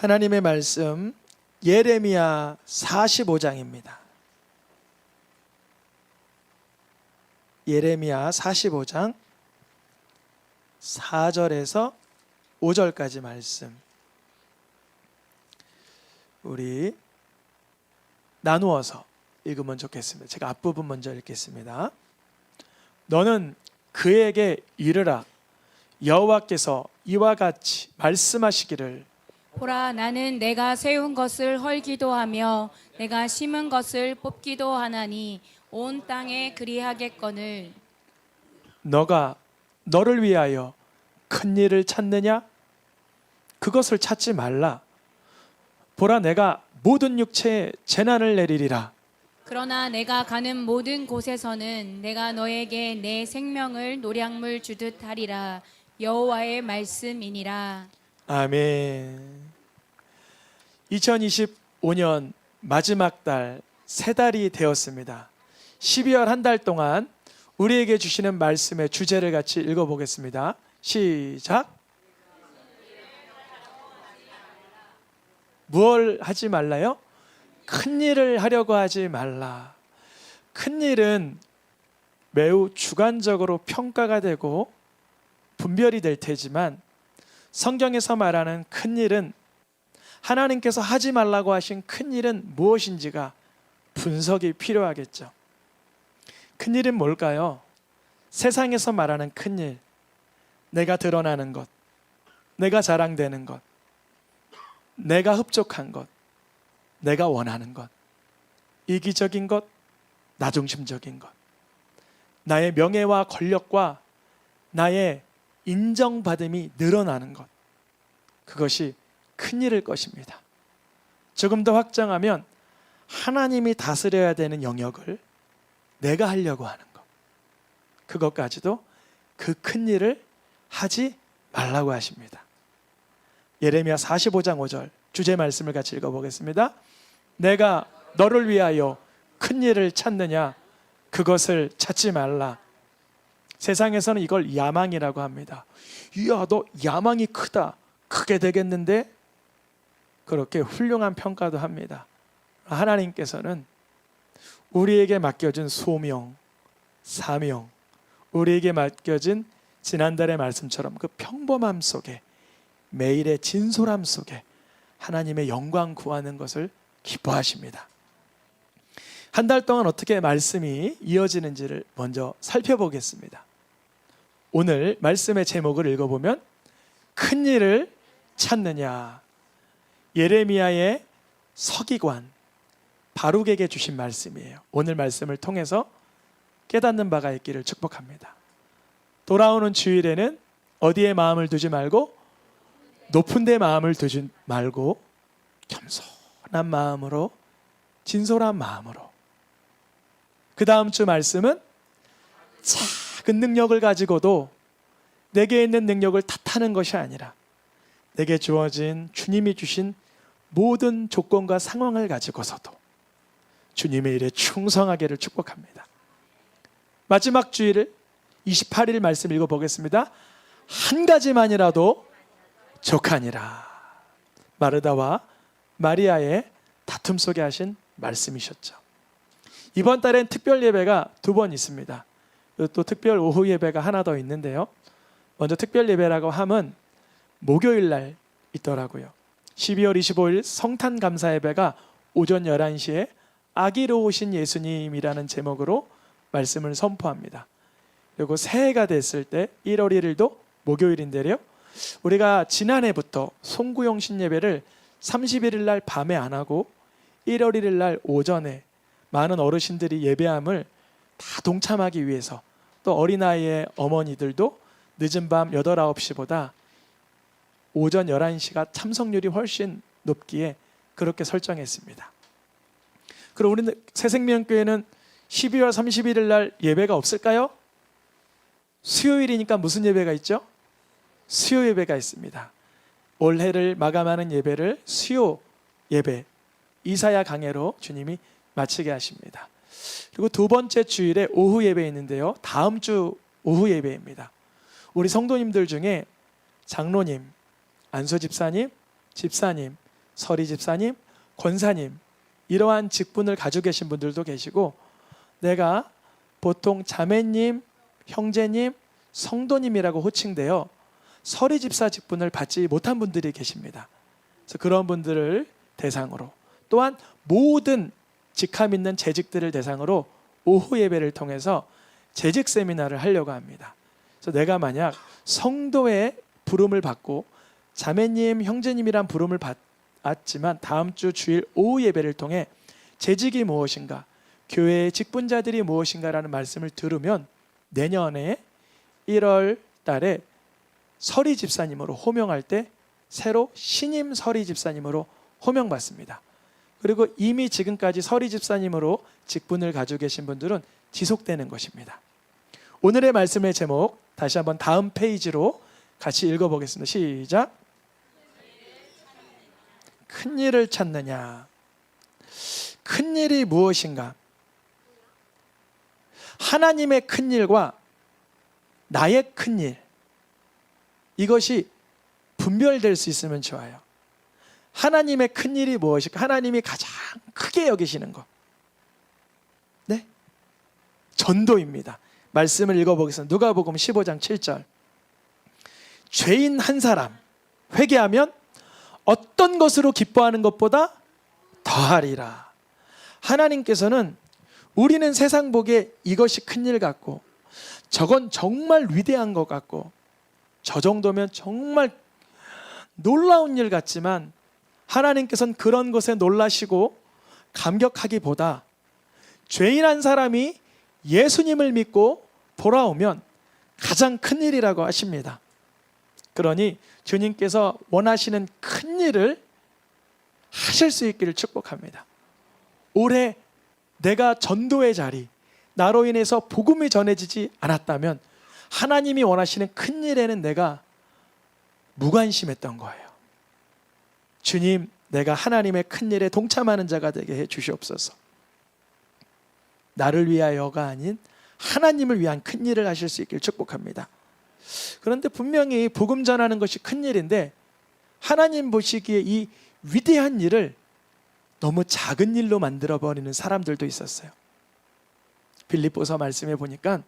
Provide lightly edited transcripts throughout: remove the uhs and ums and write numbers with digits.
하나님의 말씀 예레미야 45장입니다. 예레미야 45장 4절에서 5절까지 말씀 우리 나누어서 읽으면 좋겠습니다. 제가 앞부분 먼저 읽겠습니다. 너는 그에게 이르라. 여호와께서 이와 같이 말씀하시기를 보라, 나는 내가 세운 것을 헐기도 하며 내가 심은 것을 뽑기도 하나니 온 땅에 그리하겠거늘. 너가 너를 위하여 큰 일을 찾느냐? 그것을 찾지 말라. 보라, 내가 모든 육체에 재난을 내리리라. 그러나 내가 가는 모든 곳에서는 내가 너에게 내 생명을 노량물 주듯 하리라. 여호와의 말씀이니라. 아멘. 2025년 마지막 달, 세 달이 되었습니다. 12월 한 달 동안 우리에게 주시는 말씀의 주제를 같이 읽어보겠습니다. 시작. 무엇을 하지 말라요? 큰 일을 하려고 하지 말라. 큰 일은 매우 주관적으로 평가가 되고 분별이 될 테지만 성경에서 말하는 큰 일은 하나님께서 하지 말라고 하신 큰 일은 무엇인지가 분석이 필요하겠죠. 큰 일은 뭘까요? 세상에서 말하는 큰 일, 내가 드러나는 것, 내가 자랑되는 것, 내가 흡족한 것, 내가 원하는 것, 이기적인 것, 나중심적인 것, 나의 명예와 권력과 나의 인정받음이 늘어나는 것, 그것이 큰일일 것입니다. 조금 더 확장하면 하나님이 다스려야 되는 영역을 내가 하려고 하는 것, 그것까지도 그 큰일을 하지 말라고 하십니다. 예레미야 45장 5절 주제 말씀을 같이 읽어보겠습니다. 내가 너를 위하여 큰일을 찾느냐? 그것을 찾지 말라. 세상에서는 이걸 야망이라고 합니다. 이야, 너 야망이 크다. 크게 되겠는데? 그렇게 훌륭한 평가도 합니다. 하나님께서는 우리에게 맡겨진 소명, 사명, 우리에게 맡겨진 지난달의 말씀처럼 그 평범함 속에, 매일의 진솔함 속에 하나님의 영광 구하는 것을 기뻐하십니다. 한 달 동안 어떻게 말씀이 이어지는지를 먼저 살펴보겠습니다. 오늘 말씀의 제목을 읽어보면 큰 일을 찾느냐. 예레미야의 서기관 바룩에게 주신 말씀이에요. 오늘 말씀을 통해서 깨닫는 바가 있기를 축복합니다. 돌아오는 주일에는 어디에 마음을 두지 말고 높은 데 마음을 두지 말고 겸손한 마음으로, 진솔한 마음으로. 그 다음 주 말씀은 작은 능력을 가지고도 내게 있는 능력을 탓하는 것이 아니라 내게 주어진 주님이 주신 모든 조건과 상황을 가지고서도 주님의 일에 충성하기를 축복합니다. 마지막 주일을 28일 말씀 읽어보겠습니다. 한 가지만이라도 족하니라. 마르다와 마리아의 다툼 속에 하신 말씀이셨죠. 이번 달엔 특별 예배가 2번 있습니다. 또 특별 오후 예배가 하나 더 있는데요. 먼저 특별 예배라고 하면 목요일 날 있더라고요. 12월 25일 성탄 감사 예배가 오전 11시에 아기로 오신 예수님이라는 제목으로 말씀을 선포합니다. 그리고 새해가 됐을 때 1월 1일도 목요일인데요. 우리가 지난해부터 송구영 신예배를 31일 날 밤에 안 하고 1월 1일 날 오전에 많은 어르신들이 예배함을 다 동참하기 위해서, 또 어린아이의 어머니들도 늦은 밤 8, 9시보다 오전 11시가 참석률이 훨씬 높기에 그렇게 설정했습니다. 그럼 우리는 새생명교회는 12월 31일 날 예배가 없을까요? 수요일이니까 무슨 예배가 있죠? 수요 예배가 있습니다. 올해를 마감하는 예배를 수요 예배, 이사야 강해로 주님이 마치게 하십니다. 그리고 두 번째 주일에 오후 예배 있는데요. 다음 주 오후 예배입니다. 우리 성도님들 중에 장로님, 안수 집사님, 집사님, 서리 집사님, 권사님 이러한 직분을 가지고 계신 분들도 계시고, 내가 보통 자매님, 형제님, 성도님이라고 호칭되어 서리 집사 직분을 받지 못한 분들이 계십니다. 그래서 그런 분들을 대상으로, 또한 모든 직함 있는 재직들을 대상으로 오후 예배를 통해서 재직 세미나를 하려고 합니다. 그래서 내가 만약 성도의 부름을 받고 자매님, 형제님이란 부름을 받았지만 다음 주 주일 오후 예배를 통해 재직이 무엇인가, 교회의 직분자들이 무엇인가라는 말씀을 들으면 내년에 1월 달에 서리 집사님으로 호명할 때 새로 신임 서리 집사님으로 호명받습니다. 그리고 이미 지금까지 서리 집사님으로 직분을 가지고 계신 분들은 지속되는 것입니다. 오늘의 말씀의 제목 다시 한번 다음 페이지로 같이 읽어보겠습니다. 시작. 큰 일을 찾느냐. 큰 일이 무엇인가? 하나님의 큰 일과 나의 큰 일, 이것이 분별될 수 있으면 좋아요. 하나님의 큰 일이 무엇일까? 하나님이 가장 크게 여기시는 것, 네? 전도입니다. 말씀을 읽어보겠습니다. 누가복음 15장 7절. 죄인 한 사람 회개하면 어떤 것으로 기뻐하는 것보다 더하리라. 하나님께서는 우리는 세상 보기에 이것이 큰일 같고 저건 정말 위대한 것 같고 저 정도면 정말 놀라운 일 같지만, 하나님께서는 그런 것에 놀라시고 감격하기보다 죄인 한 사람이 예수님을 믿고 돌아오면 가장 큰 일이라고 하십니다. 그러니 주님께서 원하시는 큰 일을 하실 수 있기를 축복합니다. 올해 내가 전도의 자리, 나로 인해서 복음이 전해지지 않았다면 하나님이 원하시는 큰 일에는 내가 무관심했던 거예요. 주님, 내가 하나님의 큰 일에 동참하는 자가 되게 해 주시옵소서. 나를 위하여가 아닌 하나님을 위한 큰 일을 하실 수 있기를 축복합니다. 그런데 분명히 복음 전하는 것이 큰 일인데 하나님 보시기에 이 위대한 일을 너무 작은 일로 만들어버리는 사람들도 있었어요. 빌립보서 말씀에 보니까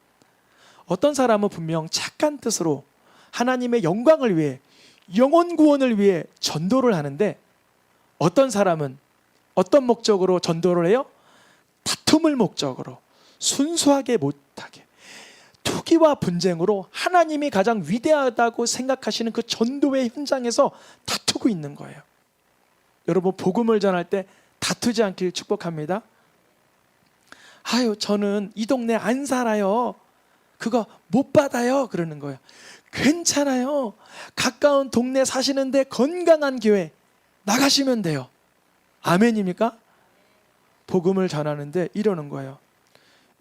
어떤 사람은 분명 착한 뜻으로 하나님의 영광을 위해, 영혼 구원을 위해 전도를 하는데, 어떤 사람은 어떤 목적으로 전도를 해요? 다툼을 목적으로, 순수하게 못하게, 투기와 분쟁으로 하나님이 가장 위대하다고 생각하시는 그 전도의 현장에서 다투고 있는 거예요. 여러분, 복음을 전할 때 다투지 않길 축복합니다. 아유, 저는 이 동네 안 살아요. 그거 못 받아요. 그러는 거예요. 괜찮아요. 가까운 동네 사시는데 건강한 교회 나가시면 돼요. 아멘입니까? 복음을 전하는데 이러는 거예요.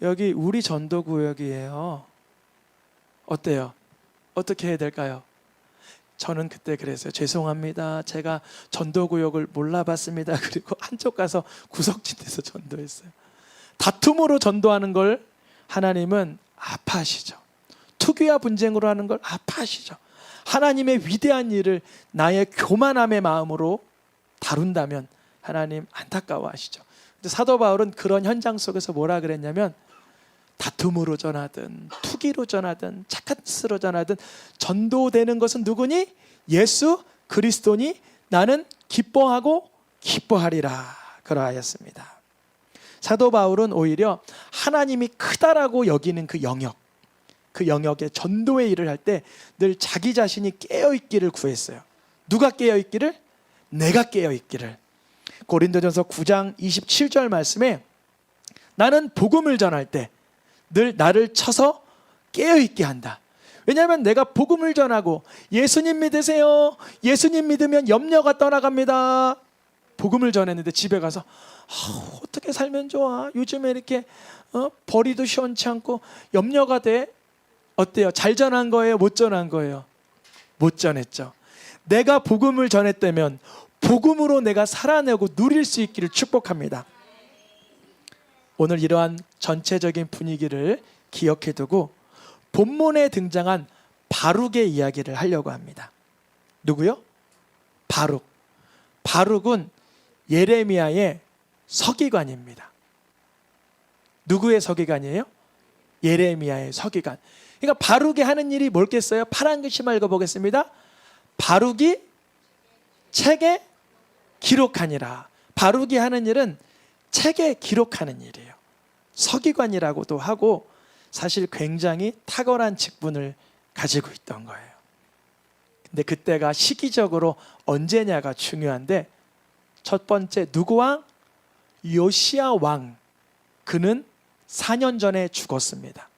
여기 우리 전도구역이에요. 어때요? 어떻게 해야 될까요? 저는 그때 그랬어요. 죄송합니다. 제가 전도구역을 몰라봤습니다. 그리고 한쪽 가서 구석진 데서 전도했어요. 다툼으로 전도하는 걸 하나님은 아파하시죠. 투기와 분쟁으로 하는 걸 아파하시죠. 하나님의 위대한 일을 나의 교만함의 마음으로 다룬다면 하나님 안타까워하시죠. 근데 사도 바울은 그런 현장 속에서 뭐라 그랬냐면, 다툼으로 전하든 투기로 전하든 착한 뜻으로 전하든 전도되는 것은 누구니? 예수 그리스도니 나는 기뻐하고 기뻐하리라 그러하였습니다. 사도 바울은 오히려 하나님이 크다라고 여기는 그 영역에 전도의 일을 할 때 늘 자기 자신이 깨어있기를 구했어요. 누가 깨어있기를? 내가 깨어있기를. 고린도전서 9장 27절 말씀에 나는 복음을 전할 때 늘 나를 쳐서 깨어있게 한다. 왜냐하면 내가 복음을 전하고 예수님 믿으세요, 예수님 믿으면 염려가 떠나갑니다, 복음을 전했는데 집에 가서 어떻게 살면 좋아, 요즘에 이렇게 벌이도 시원치 않고 염려가 돼. 어때요? 잘 전한 거예요? 못 전한 거예요? 못 전했죠. 내가 복음을 전했다면 복음으로 내가 살아내고 누릴 수 있기를 축복합니다. 오늘 이러한 전체적인 분위기를 기억해 두고 본문에 등장한 바룩의 이야기를 하려고 합니다. 누구요? 바룩. 바룩은 예레미야의 서기관입니다. 누구의 서기관이에요? 예레미야의 서기관. 그러니까 바룩이 하는 일이 뭘겠어요? 파란 글씨만 읽어보겠습니다. 바룩이 책에 기록하니라. 바룩이 하는 일은 책에 기록하는 일이에요. 서기관이라고도 하고 사실 굉장히 탁월한 직분을 가지고 있던 거예요. 근데 그때가 시기적으로 언제냐가 중요한데, 첫 번째 누구 왕? 요시야 왕. 그는 4년 전에 죽었습니다.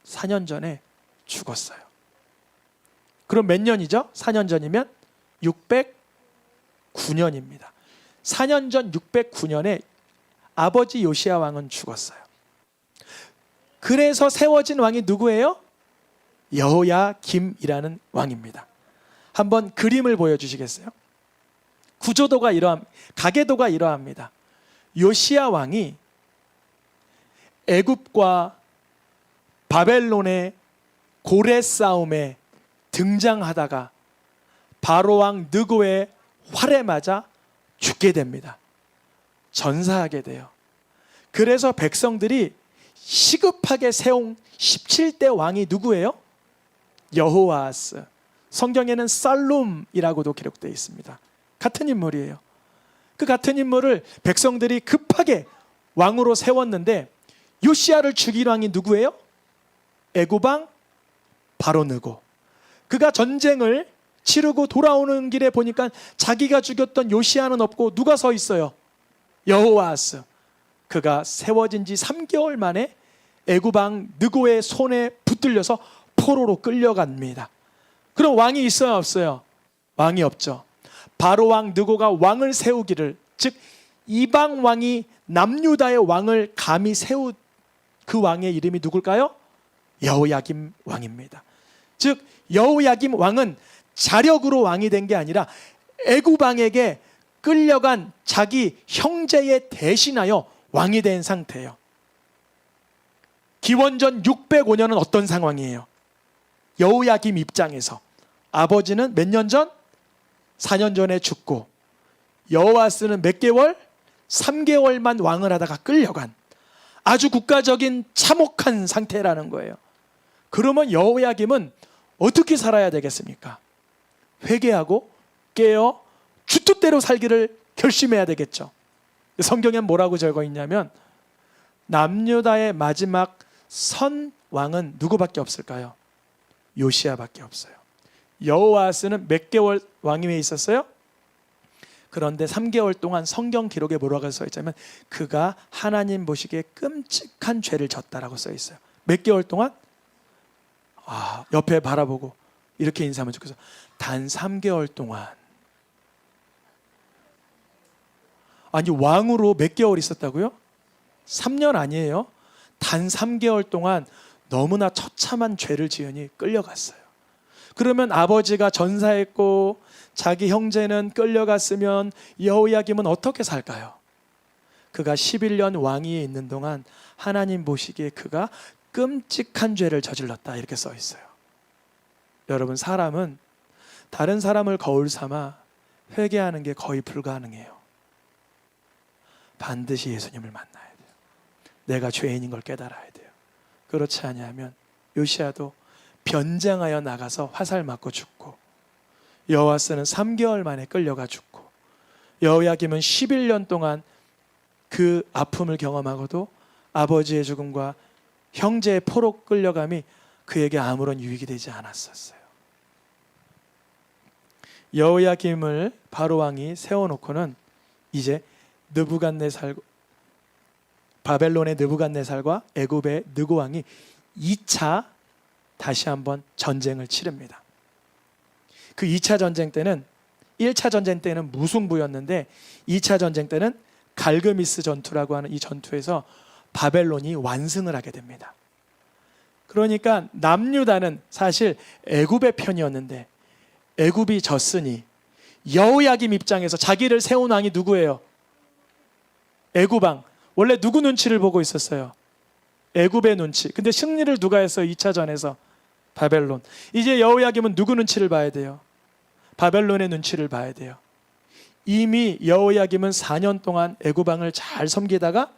4년 전에 죽었어요. 그럼 몇 년이죠? 4년 전이면 609년입니다. 4년 전 609년에 아버지 요시야 왕은 죽었어요. 그래서 세워진 왕이 누구예요? 여호야김이라는 왕입니다. 한번 그림을 보여주시겠어요? 구조도가 가계도가 이러합니다. 요시야 왕이 애굽과 바벨론의 고래 싸움에 등장하다가 바로 왕 느고의 활에 맞아 죽게 됩니다. 전사하게 돼요. 그래서 백성들이 시급하게 세운 17대 왕이 누구예요? 여호아스. 성경에는 살룸이라고도 기록되어 있습니다. 같은 인물이에요. 그 같은 인물을 백성들이 급하게 왕으로 세웠는데, 요시야를 죽인 왕이 누구예요? 애굽 왕 바로 느고. 그가 전쟁을 치르고 돌아오는 길에 보니까 자기가 죽였던 요시야는 없고 누가 서 있어요? 여호아스. 그가 세워진 지 3개월 만에 애굽 왕 느고의 손에 붙들려서 포로로 끌려갑니다. 그럼 왕이 있어요, 없어요? 왕이 없죠. 바로 왕 느고가 왕을 세우기를, 즉 이방 왕이 남유다의 왕을 감히 세우 그 왕의 이름이 누굴까요? 여호야김 왕입니다. 즉 여호야김 왕은 자력으로 왕이 된 게 아니라 애굽 왕에게 끌려간 자기 형제에 대신하여 왕이 된 상태예요. 기원전 605년은 어떤 상황이에요? 여호야김 입장에서 아버지는 몇 년 전? 4년 전에 죽고, 여호아스는 몇 개월? 3개월만 왕을 하다가 끌려간 아주 국가적인 참혹한 상태라는 거예요. 그러면 여호야김은 어떻게 살아야 되겠습니까? 회개하고 깨어 주 뜻대로 살기를 결심해야 되겠죠. 성경엔 뭐라고 적어 있냐면, 남유다의 마지막 선 왕은 누구밖에 없을까요? 요시야밖에 없어요. 여호아스는 몇 개월 왕위에 있었어요? 그런데 3개월 동안 성경 기록에 뭐라고 써 있냐면, 그가 하나님 보시기에 끔찍한 죄를 졌다라고 써 있어요. 몇 개월 동안? 옆에 바라보고 이렇게 인사하면 좋겠어. 단 3개월 동안. 아니, 왕으로 몇 개월 있었다고요? 3년 아니에요? 단 3개월 동안 너무나 처참한 죄를 지으니 끌려갔어요. 그러면 아버지가 전사했고 자기 형제는 끌려갔으면 여호야김은 어떻게 살까요? 그가 11년 왕위에 있는 동안 하나님 보시기에 그가 끔찍한 죄를 저질렀다, 이렇게 써 있어요. 여러분, 사람은 다른 사람을 거울 삼아 회개하는 게 거의 불가능해요. 반드시 예수님을 만나야 돼요. 내가 죄인인 걸 깨달아야 돼요. 그렇지 않으면 요시야도 변장하여 나가서 화살 맞고 죽고, 여호아스는 3개월 만에 끌려가 죽고, 여호야김은 11년 동안 그 아픔을 경험하고도 아버지의 죽음과 형제의 포로 끌려감이 그에게 아무런 유익이 되지 않았었어요. 여호야김을 바로 왕이 세워놓고는 이제 바벨론의 느부갓네살과 애굽의 느고 왕이 2차 다시 한번 전쟁을 치릅니다. 그 2차 전쟁 때는, 1차 전쟁 때는 무승부였는데 2차 전쟁 때는 갈그미스 전투라고 하는 이 전투에서 바벨론이 완승을 하게 됩니다. 그러니까 남유다는 사실 애굽의 편이었는데 애굽이 졌으니 여호야김 입장에서 자기를 세운 왕이 누구예요? 애굽 왕. 원래 누구 눈치를 보고 있었어요? 애굽의 눈치. 근데 승리를 누가 했어요? 2차전에서 바벨론. 이제 여호야김은 누구 눈치를 봐야 돼요? 바벨론의 눈치를 봐야 돼요. 이미 여호야김은 4년 동안 애굽 왕을 잘 섬기다가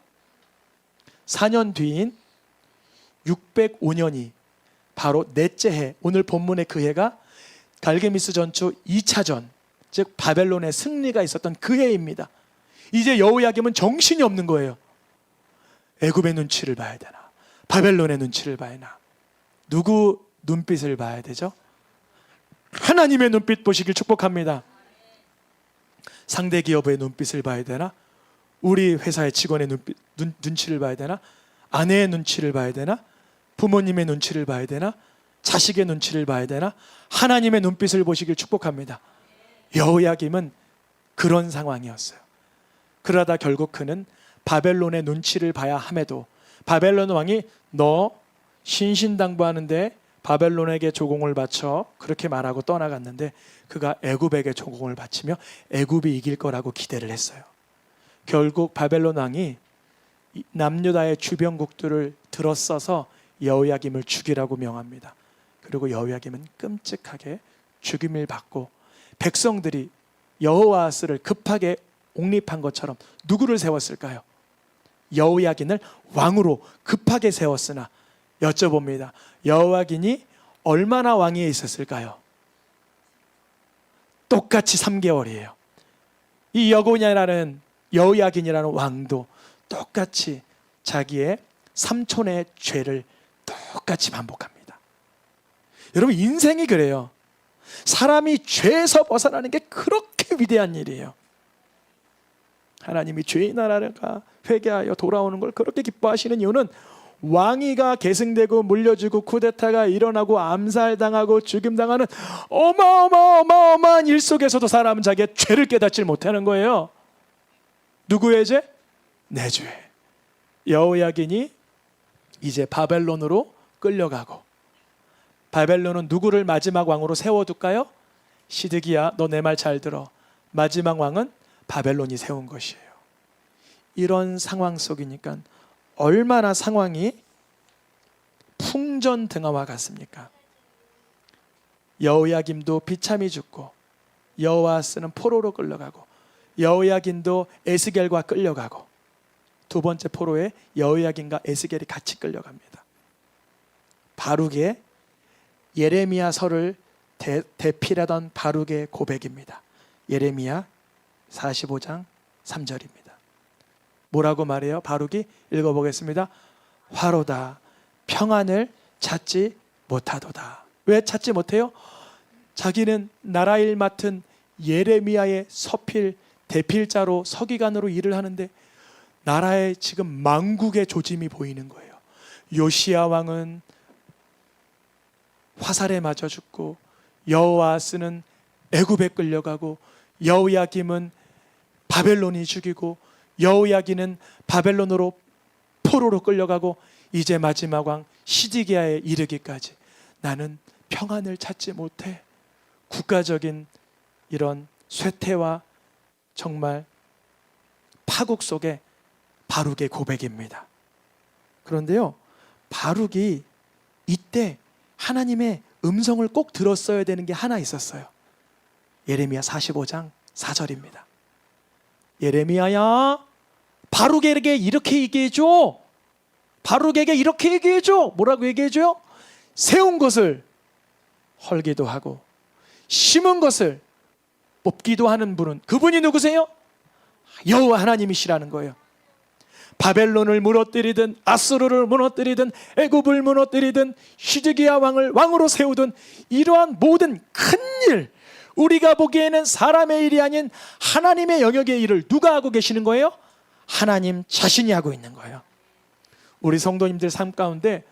4년 뒤인 605년이 바로 넷째 해, 오늘 본문의 그 해가 갈게미스 전투 2차전, 즉 바벨론의 승리가 있었던 그 해입니다. 이제 여호야김은 정신이 없는 거예요. 애굽의 눈치를 봐야 되나, 바벨론의 눈치를 봐야 되나, 누구 눈빛을 봐야 되죠? 하나님의 눈빛 보시길 축복합니다. 상대 기업의 눈빛을 봐야 되나, 우리 회사의 직원의 눈치를 봐야 되나, 아내의 눈치를 봐야 되나, 부모님의 눈치를 봐야 되나, 자식의 눈치를 봐야 되나, 하나님의 눈빛을 보시길 축복합니다. 여호야김은 그런 상황이었어요. 그러다 결국 그는 바벨론의 눈치를 봐야 함에도 바벨론 왕이 너 신신당부하는데 바벨론에게 조공을 바쳐 그렇게 말하고 떠나갔는데 그가 애굽에게 조공을 바치며 애굽이 이길 거라고 기대를 했어요. 결국 바벨론 왕이 남유다의 주변국들을 들어서서 여호야김을 죽이라고 명합니다. 그리고 여호야김은 끔찍하게 죽임을 받고 백성들이 여호아스를 급하게 옹립한 것처럼 누구를 세웠을까요? 여호야긴을 왕으로 급하게 세웠으나 여쭤봅니다. 여호야긴이 얼마나 왕위에 있었을까요? 똑같이 3개월이에요. 이 여호야긴이라는 왕도 똑같이 자기의 삼촌의 죄를 똑같이 반복합니다. 여러분, 인생이 그래요. 사람이 죄에서 벗어나는 게 그렇게 위대한 일이에요. 하나님이 죄의 나라가 회개하여 돌아오는 걸 그렇게 기뻐하시는 이유는 왕위가 계승되고 물려주고 쿠데타가 일어나고 암살당하고 죽임당하는 어마어마한 일 속에서도 사람은 자기의 죄를 깨닫지 못하는 거예요. 누구의 죄? 내 죄. 여호야긴이 이제 바벨론으로 끌려가고, 바벨론은 누구를 마지막 왕으로 세워둘까요? 시드기야, 너 내 말 잘 들어. 마지막 왕은 바벨론이 세운 것이에요. 이런 상황 속이니까 얼마나 상황이 풍전등화와 같습니까? 여호야김도 비참히 죽고, 여호아스는 포로로 끌려가고, 여호야긴도 에스겔과 끌려가고, 두 번째 포로에 여호야긴과 에스겔이 같이 끌려갑니다. 바룩의 예레미야서를 대필하던 바룩의 고백입니다. 예레미야 45장 3절입니다. 뭐라고 말해요? 바룩이 읽어보겠습니다. 화로다, 평안을 찾지 못하도다. 왜 찾지 못해요? 자기는 나라 일 맡은 예레미야의 서필 대필자로 서기관으로 일을 하는데 나라에 지금 망국의 조짐이 보이는 거예요. 요시야 왕은 화살에 맞아 죽고, 여호아스는 애굽에 끌려가고, 여호야김은 바벨론이 죽이고, 여호야긴은 바벨론으로 포로로 끌려가고, 이제 마지막 왕 시드기야에 이르기까지 나는 평안을 찾지 못해. 국가적인 이런 쇠퇴와 정말 파국 속에 바룩의 고백입니다. 그런데요, 바룩이 이때 하나님의 음성을 꼭 들었어야 되는 게 하나 있었어요. 예레미야 45장 4절입니다. 예레미야야, 바룩에게 이렇게 얘기해줘. 바룩에게 이렇게 얘기해줘. 뭐라고 얘기해줘요? 세운 것을 헐기도 하고 심은 것을 뽑기도 하는 분은, 그분이 누구세요? 여호와 하나님이시라는 거예요. 바벨론을 무너뜨리든 아수르를 무너뜨리든 애굽을 무너뜨리든 시드기야 왕을 왕으로 세우든 이러한 모든 큰일, 우리가 보기에는 사람의 일이 아닌 하나님의 영역의 일을 누가 하고 계시는 거예요? 하나님 자신이 하고 있는 거예요. 우리 성도님들 삶 가운데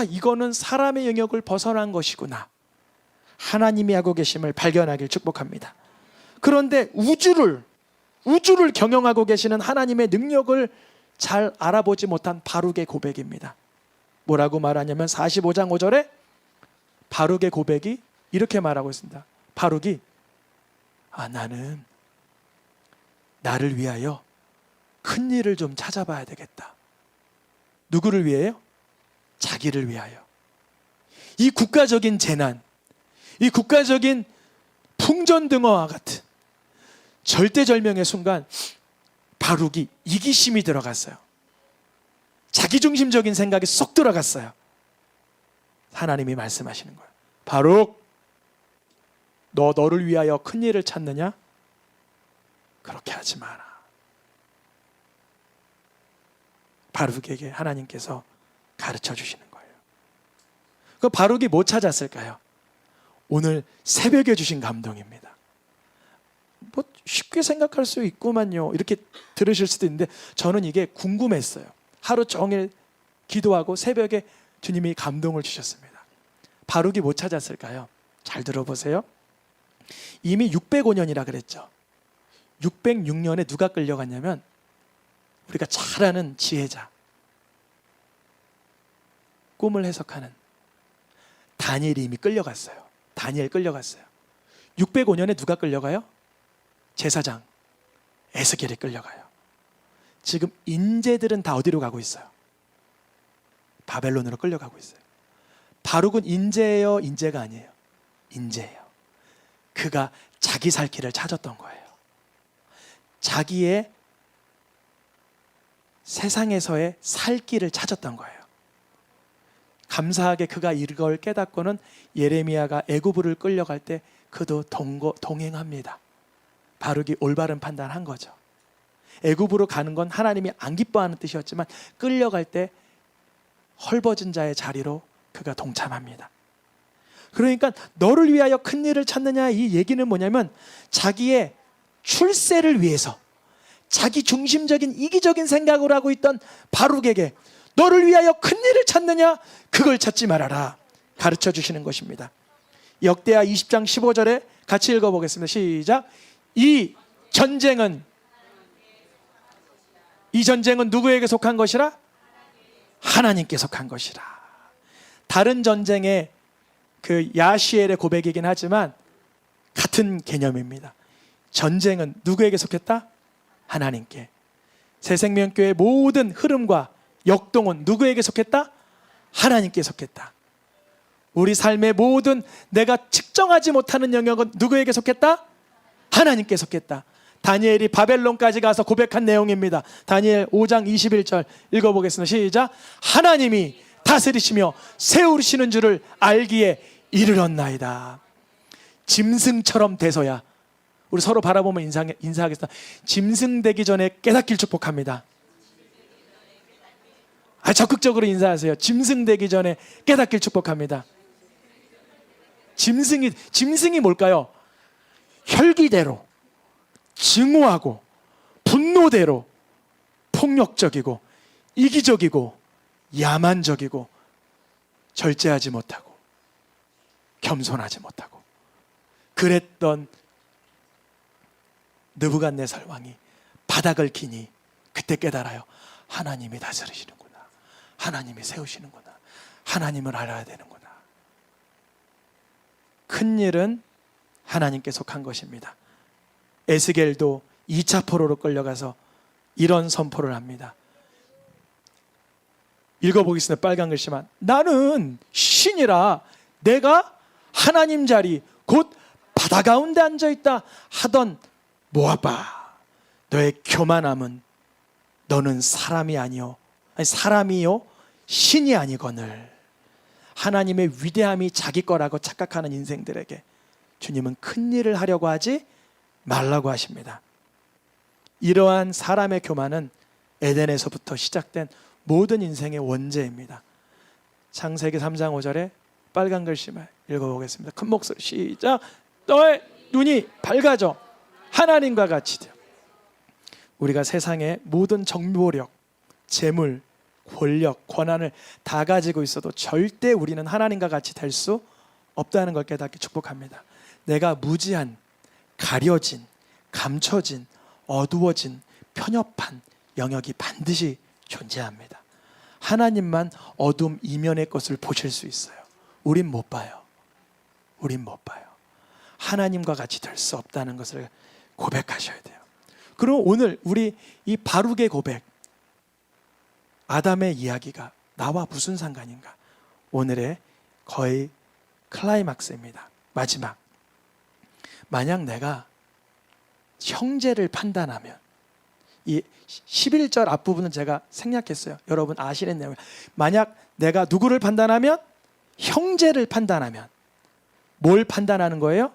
이거는 사람의 영역을 벗어난 것이구나, 하나님이 하고 계심을 발견하길 축복합니다. 그런데 우주를 경영하고 계시는 하나님의 능력을 잘 알아보지 못한 바룩의 고백입니다. 뭐라고 말하냐면 45장 5절에 바룩의 고백이 이렇게 말하고 있습니다. 바룩이 나는 나를 위하여 큰 일을 좀 찾아봐야 되겠다. 누구를 위해요? 자기를 위하여. 이 국가적인 재난, 이 국가적인 풍전등화와 같은 절대절명의 순간 바룩이 이기심이 들어갔어요. 자기중심적인 생각이 쏙 들어갔어요. 하나님이 말씀하시는 거예요. 바룩, 너 너를 위하여 큰 일을 찾느냐? 그렇게 하지 마라. 바룩에게 하나님께서 가르쳐 주시는 거예요. 그 바룩이 뭐 찾았을까요? 오늘 새벽에 주신 감동입니다. 뭐 쉽게 생각할 수 있구만요. 이렇게 들으실 수도 있는데 저는 이게 궁금했어요. 하루 종일 기도하고 새벽에 주님이 감동을 주셨습니다. 바룩이 뭐 찾았을까요? 잘 들어보세요. 이미 605년이라 그랬죠. 606년에 누가 끌려갔냐면 우리가 잘 아는 지혜자, 꿈을 해석하는 다니엘이 이미 끌려갔어요. 다니엘 끌려갔어요. 605년에 누가 끌려가요? 제사장 에스겔이 끌려가요. 지금 인재들은 다 어디로 가고 있어요? 바벨론으로 끌려가고 있어요. 바룩은 인재예요, 인재가 아니에요? 인재예요. 그가 자기 살 길을 찾았던 거예요. 자기의 세상에서의 살 길을 찾았던 거예요. 감사하게 그가 이걸 깨닫고는 예레미야가 애굽으로 끌려갈 때 그도 동행합니다. 바룩이 올바른 판단한 거죠. 애굽으로 가는 건 하나님이 안 기뻐하는 뜻이었지만 끌려갈 때 헐벗은 자의 자리로 그가 동참합니다. 그러니까 너를 위하여 큰 일을 찾느냐, 이 얘기는 뭐냐면 자기의 출세를 위해서 자기 중심적인 이기적인 생각을 하고 있던 바룩에게 너를 위하여 큰 일을 찾느냐, 그걸 찾지 말아라 가르쳐 주시는 것입니다. 역대하 20장 15절에 같이 읽어보겠습니다. 시작. 이 전쟁은 누구에게 속한 것이라? 하나님께 속한 것이라. 다른 전쟁의 그 야시엘의 고백이긴 하지만 같은 개념입니다. 전쟁은 누구에게 속했다? 하나님께. 새생명교회의 모든 흐름과 역동은 누구에게 속했다? 하나님께 속했다. 우리 삶의 모든 내가 측정하지 못하는 영역은 누구에게 속했다? 하나님께 속했다. 다니엘이 바벨론까지 가서 고백한 내용입니다. 다니엘 5장 21절 읽어보겠습니다. 시작. 하나님이 다스리시며 세우시는 줄을 알기에 이르렀나이다. 짐승처럼 돼서야. 우리 서로 바라보면 인사하겠습니다. 짐승되기 전에 깨닫길 축복합니다. 적극적으로 인사하세요. 짐승되기 전에 깨닫길 축복합니다. 짐승이 뭘까요? 혈기대로, 증오하고, 분노대로, 폭력적이고, 이기적이고, 야만적이고, 절제하지 못하고, 겸손하지 못하고, 그랬던 느부갓네살 왕이 바닥을 기니 그때 깨달아요. 하나님이 다스리시는구나. 하나님이 세우시는구나. 하나님을 알아야 되는구나. 큰 일은 하나님께 속한 것입니다. 에스겔도 2차 포로로 끌려가서 이런 선포를 합니다. 읽어보겠습니다. 빨간 글씨만. 나는 신이라 내가 하나님 자리 곧 바다 가운데 앉아있다 하던 모아봐, 너의 교만함은 너는 사람이요 신이 아니거늘. 하나님의 위대함이 자기 거라고 착각하는 인생들에게 주님은 큰 일을 하려고 하지 말라고 하십니다. 이러한 사람의 교만은 에덴에서부터 시작된 모든 인생의 원죄입니다. 창세기 3장 5절에 빨간 글씨만 읽어보겠습니다. 큰 목소리 시작. 너의 눈이 밝아져 하나님과 같이 되어. 우리가 세상의 모든 정보력, 재물, 권력, 권한을 다 가지고 있어도 절대 우리는 하나님과 같이 될 수 없다는 걸 깨닫게 축복합니다. 내가 무지한, 가려진, 감춰진, 어두워진, 편협한 영역이 반드시 존재합니다. 하나님만 어둠 이면의 것을 보실 수 있어요. 우린 못 봐요. 하나님과 같이 될 수 없다는 것을 고백하셔야 돼요. 그럼 오늘 우리 이 바룩의 고백, 아담의 이야기가 나와 무슨 상관인가? 오늘의 거의 클라이막스입니다. 마지막. 만약 내가 형제를 판단하면, 이 11절 앞부분은 제가 생략했어요. 여러분 아시는 내용. 만약 내가 누구를 판단하면? 형제를 판단하면 뭘 판단하는 거예요?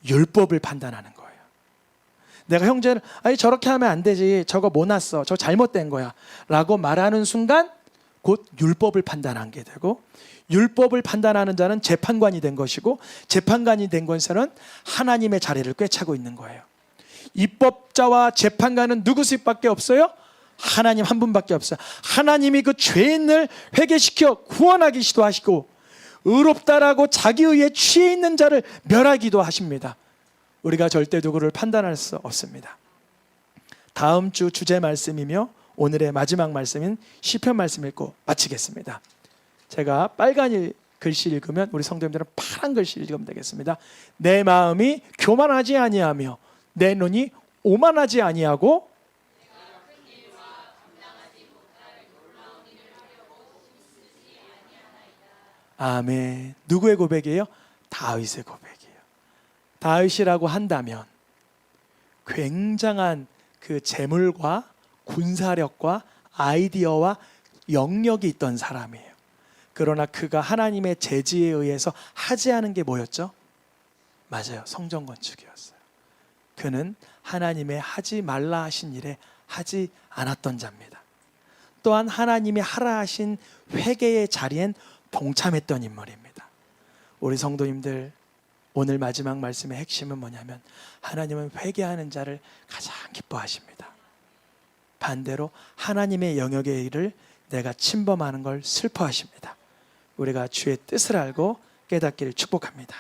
율법을 판단하는 거예요. 내가 형제를 아니 저렇게 하면 안 되지, 저거 못 났어, 저 잘못된 거야 라고 말하는 순간 곧 율법을 판단하게 되고, 율법을 판단하는 자는 재판관이 된 것이고, 재판관이 된 것은 하나님의 자리를 꿰차고 있는 거예요. 입법자와 재판관은 누구밖에 없어요? 하나님 한 분밖에 없어요. 하나님이 그 죄인을 회개시켜 구원하기 시도하시고, 의롭다라고 자기 의에 취해 있는 자를 멸하기도 하십니다. 우리가 절대 누구를 판단할 수 없습니다. 다음 주 주제 말씀이며 오늘의 마지막 말씀인 시편 말씀 읽고 마치겠습니다. 제가 빨간 글씨 읽으면 우리 성도님들은 파란 글씨 읽으면 되겠습니다. 내 마음이 교만하지 아니하며 내 눈이 오만하지 아니하고 아멘. 누구의 고백이에요? 다윗의 고백이에요. 다윗이라고 한다면 굉장한 그 재물과 군사력과 아이디어와 영역이 있던 사람이에요. 그러나 그가 하나님의 제지에 의해서 하지 않은 게 뭐였죠? 맞아요. 성전 건축이었어요. 그는 하나님의 하지 말라 하신 일에 하지 않았던 자입니다. 또한 하나님이 하라 하신 회개의 자리엔 동참했던 인물입니다. 우리 성도님들, 오늘 마지막 말씀의 핵심은 뭐냐면 하나님은 회개하는 자를 가장 기뻐하십니다. 반대로 하나님의 영역의 일을 내가 침범하는 걸 슬퍼하십니다. 우리가 주의 뜻을 알고 깨닫기를 축복합니다.